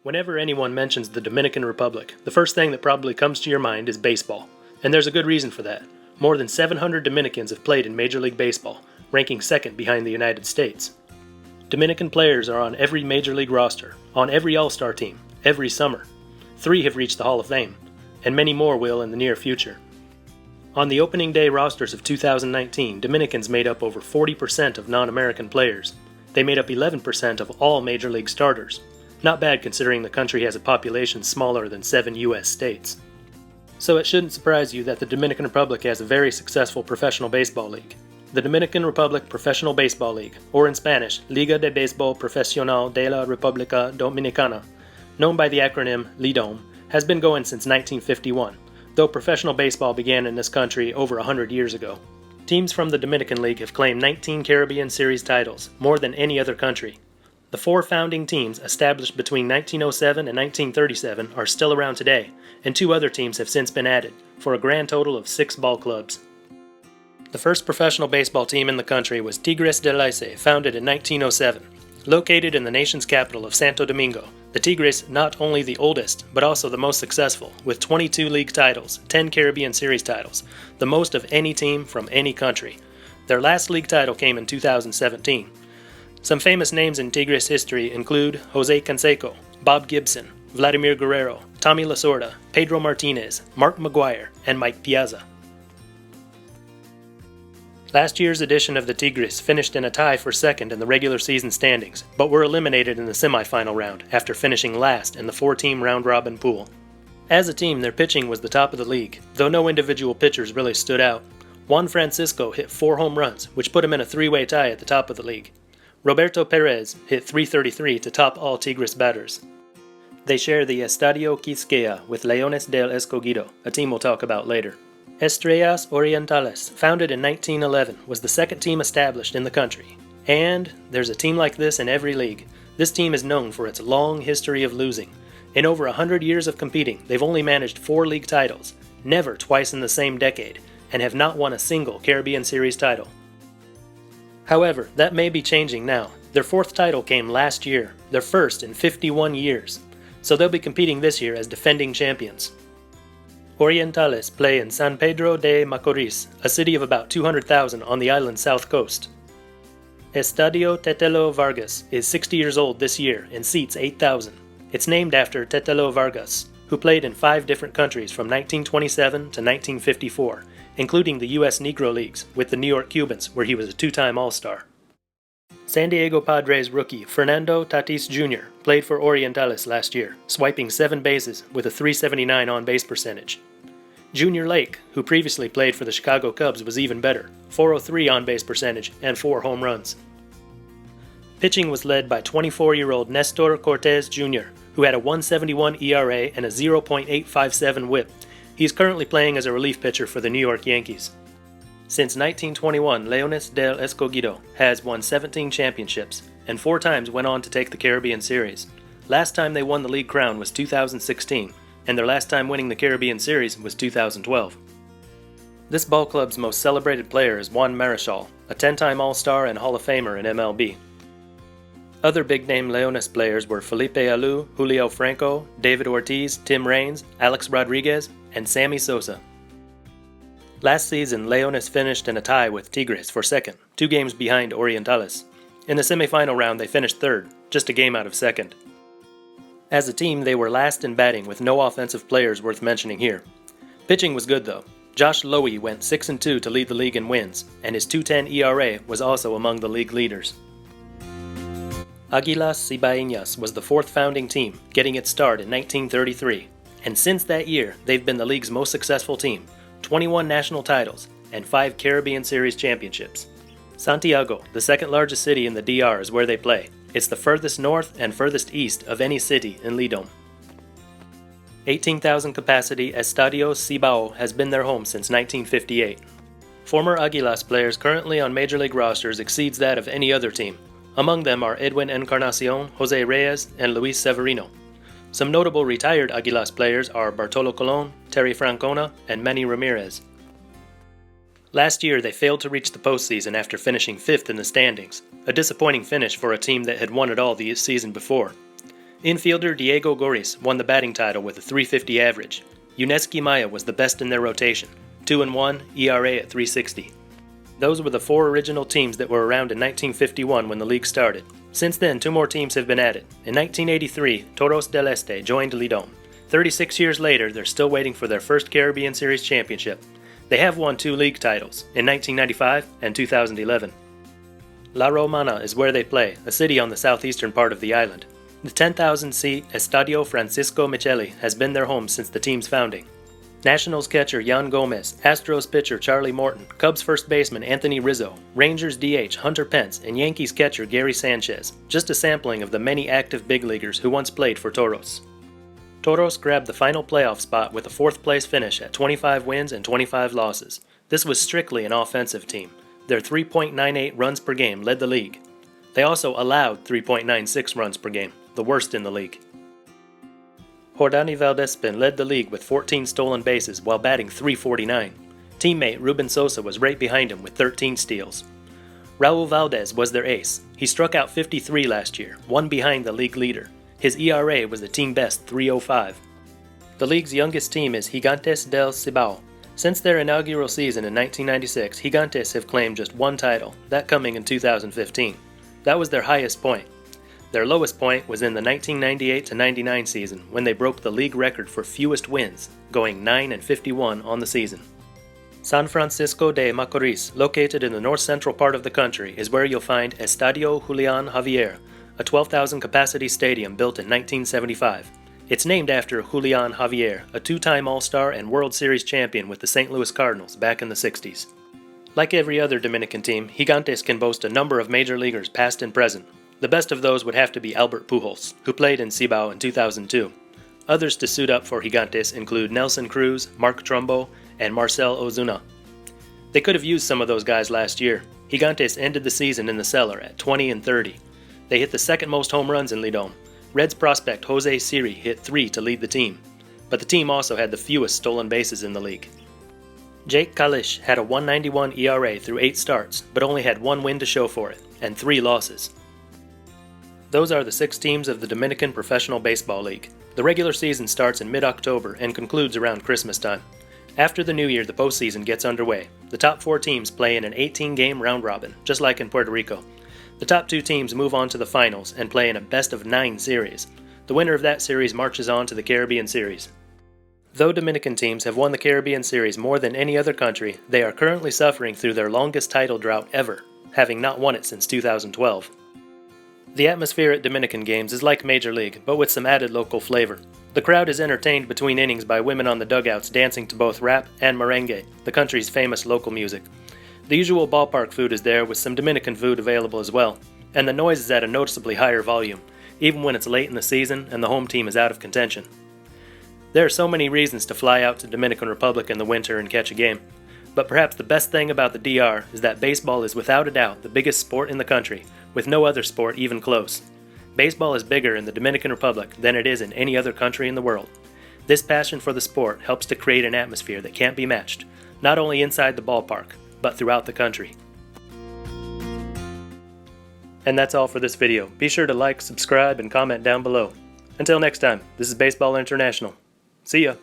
Whenever anyone mentions the Dominican Republic, the first thing that probably comes to your mind is baseball. And there's a good reason for that. More than 700 Dominicans have played in Major League Baseball, ranking second behind the United States. Dominican players are on every Major League roster, on every All-Star team, every summer. 3 have reached the Hall of Fame, and many more will in the near future. On the opening day rosters of 2019, Dominicans made up over 40% of non-American players. They made up 11% of all Major League starters. Not bad considering the country has a population smaller than 7 U.S. states. So it shouldn't surprise you that the Dominican Republic has a very successful professional baseball league. The Dominican Republic Professional Baseball League, or in Spanish, Liga de Béisbol Profesional de la República Dominicana, known by the acronym LIDOM, has been going since 1951, though professional baseball began in this country over 100 years ago. Teams from the Dominican League have claimed 19 Caribbean Series titles, more than any other country. The 4 founding teams, established between 1907 and 1937, are still around today, and 2 other teams have since been added, for a grand total of 6 ball clubs. The first professional baseball team in the country was Tigres del Licey, founded in 1907. Located in the nation's capital of Santo Domingo, the Tigres not only the oldest, but also the most successful, with 22 league titles, 10 Caribbean Series titles, the most of any team from any country. Their last league title came in 2017. Some famous names in Tigres history include Jose Canseco, Bob Gibson, Vladimir Guerrero, Tommy Lasorda, Pedro Martinez, Mark McGuire, and Mike Piazza. Last year's edition of the Tigres finished in a tie for second in the regular season standings, but were eliminated in the semifinal round after finishing last in the 4-team round-robin pool. As a team, their pitching was the top of the league, though no individual pitchers really stood out. Juan Francisco hit 4 home runs, which put him in a 3-way tie at the top of the league. Roberto Perez hit .333 to top all Tigres batters. They share the Estadio Quisqueya with Leones del Escogido, a team we'll talk about later. Estrellas Orientales, founded in 1911, was the second team established in the country. And there's a team like this in every league. This team is known for its long history of losing. In over 100 years of competing, they've only managed 4 league titles, never twice in the same decade, and have not won a single Caribbean Series title. However, that may be changing now. Their 4th title came last year, their first in 51 years, so they'll be competing this year as defending champions. Orientales play in San Pedro de Macorís, a city of about 200,000 on the island's south coast. Estadio Tetelo Vargas is 60 years old this year and seats 8,000. It's named after Tetelo Vargas, who played in 5 different countries from 1927 to 1954, including the U.S. Negro Leagues with the New York Cubans, where he was a 2-time All-Star. San Diego Padres rookie Fernando Tatis Jr. played for Orientales last year, swiping 7 bases with a .379 on-base percentage. Junior Lake, who previously played for the Chicago Cubs, was even better, .403 on-base percentage and 4 home runs. Pitching was led by 24-year-old Nestor Cortez Jr., who had a .171 ERA and a 0.857 WHIP. He's currently playing as a relief pitcher for the New York Yankees. Since 1921, Leones del Escogido has won 17 championships, and 4 times went on to take the Caribbean Series. Last time they won the league crown was 2016, and their last time winning the Caribbean Series was 2012. This ball club's most celebrated player is Juan Marichal, a 10-time All-Star and Hall of Famer in MLB. Other big-name Leones players were Felipe Alou, Julio Franco, David Ortiz, Tim Raines, Alex Rodriguez, and Sammy Sosa. Last season, Leones finished in a tie with Tigres for second, 2 games behind Orientales. In the semifinal round, they finished third, just a game out of second. As a team, they were last in batting with no offensive players worth mentioning here. Pitching was good though. Josh Lowy went 6-2 to lead the league in wins, and his .210 ERA was also among the league leaders. Aguilas Cibaenas was the 4th founding team, getting its start in 1933, and since that year, they've been the league's most successful team, 21 national titles, and 5 Caribbean Series championships. Santiago, the 2nd largest city in the DR, is where they play. It's the furthest north and furthest east of any city in LIDOM. 18,000 capacity Estadio Cibao has been their home since 1958. Former Aguilas players currently on Major League rosters exceeds that of any other team. Among them are Edwin Encarnacion, Jose Reyes, and Luis Severino. Some notable retired Aguilas players are Bartolo Colon, Terry Francona, and Manny Ramirez. Last year, they failed to reach the postseason after finishing 5th in the standings, a disappointing finish for a team that had won it all the season before. Infielder Diego Goris won the batting title with a .350 average. Yuneski Maya was the best in their rotation, 2-1, ERA at .360. Those were the 4 original teams that were around in 1951 when the league started. Since then, 2 more teams have been added. In 1983, Toros del Este joined LIDOM. 36 years later, they're still waiting for their first Caribbean Series championship. They have won 2 league titles, in 1995 and 2011. La Romana is where they play, a city on the southeastern part of the island. The 10,000-seat Estadio Francisco Micheli has been their home since the team's founding. Nationals catcher Yan Gomez, Astros pitcher Charlie Morton, Cubs first baseman Anthony Rizzo, Rangers DH Hunter Pence, and Yankees catcher Gary Sanchez, just a sampling of the many active big leaguers who once played for Toros. Toros grabbed the final playoff spot with a 4th-place finish at 25 wins and 25 losses. This was strictly an offensive team. Their 3.98 runs per game led the league. They also allowed 3.96 runs per game, the worst in the league. Jordani Valdespin led the league with 14 stolen bases while batting .349. Teammate Ruben Sosa was right behind him with 13 steals. Raul Valdez was their ace. He struck out 53 last year, 1 behind the league leader. His ERA was the team best .305. The league's youngest team is Gigantes del Cibao. Since their inaugural season in 1996, Gigantes have claimed just 1 title, that coming in 2015. That was their highest point. Their lowest point was in the 1998-99 season when they broke the league record for fewest wins, going 9-51 on the season. San Francisco de Macorís, located in the north-central part of the country, is where you'll find Estadio Julián Javier, a 12,000-capacity stadium built in 1975. It's named after Julián Javier, a 2-time All-Star and World Series champion with the St. Louis Cardinals back in the 60s. Like every other Dominican team, Gigantes can boast a number of major leaguers past and present. The best of those would have to be Albert Pujols, who played in Cibao in 2002. Others to suit up for Gigantes include Nelson Cruz, Mark Trumbo, and Marcel Ozuna. They could have used some of those guys last year. Gigantes ended the season in the cellar at 20-30. They hit the 2nd most home runs in LIDOM. Reds prospect Jose Siri hit 3 to lead the team, but the team also had the fewest stolen bases in the league. Jake Kalish had a 1.91 ERA through 8 starts, but only had 1 win to show for it, and 3 losses. Those are the 6 teams of the Dominican Professional Baseball League. The regular season starts in mid-October and concludes around Christmas time. After the new year, the postseason gets underway. The top 4 teams play in an 18-game round-robin, just like in Puerto Rico. The top 2 teams move on to the finals and play in a best-of-9 series. The winner of that series marches on to the Caribbean Series. Though Dominican teams have won the Caribbean Series more than any other country, they are currently suffering through their longest title drought ever, having not won it since 2012. The atmosphere at Dominican games is like Major League, but with some added local flavor. The crowd is entertained between innings by women on the dugouts dancing to both rap and merengue, the country's famous local music. The usual ballpark food is there with some Dominican food available as well, and the noise is at a noticeably higher volume, even when it's late in the season and the home team is out of contention. There are so many reasons to fly out to Dominican Republic in the winter and catch a game, but perhaps the best thing about the DR is that baseball is without a doubt the biggest sport in the country, with no other sport even close. Baseball is bigger in the Dominican Republic than it is in any other country in the world. This passion for the sport helps to create an atmosphere that can't be matched, not only inside the ballpark, but throughout the country. And that's all for this video. Be sure to like, subscribe, and comment down below. Until next time, this is Baseball International. See ya!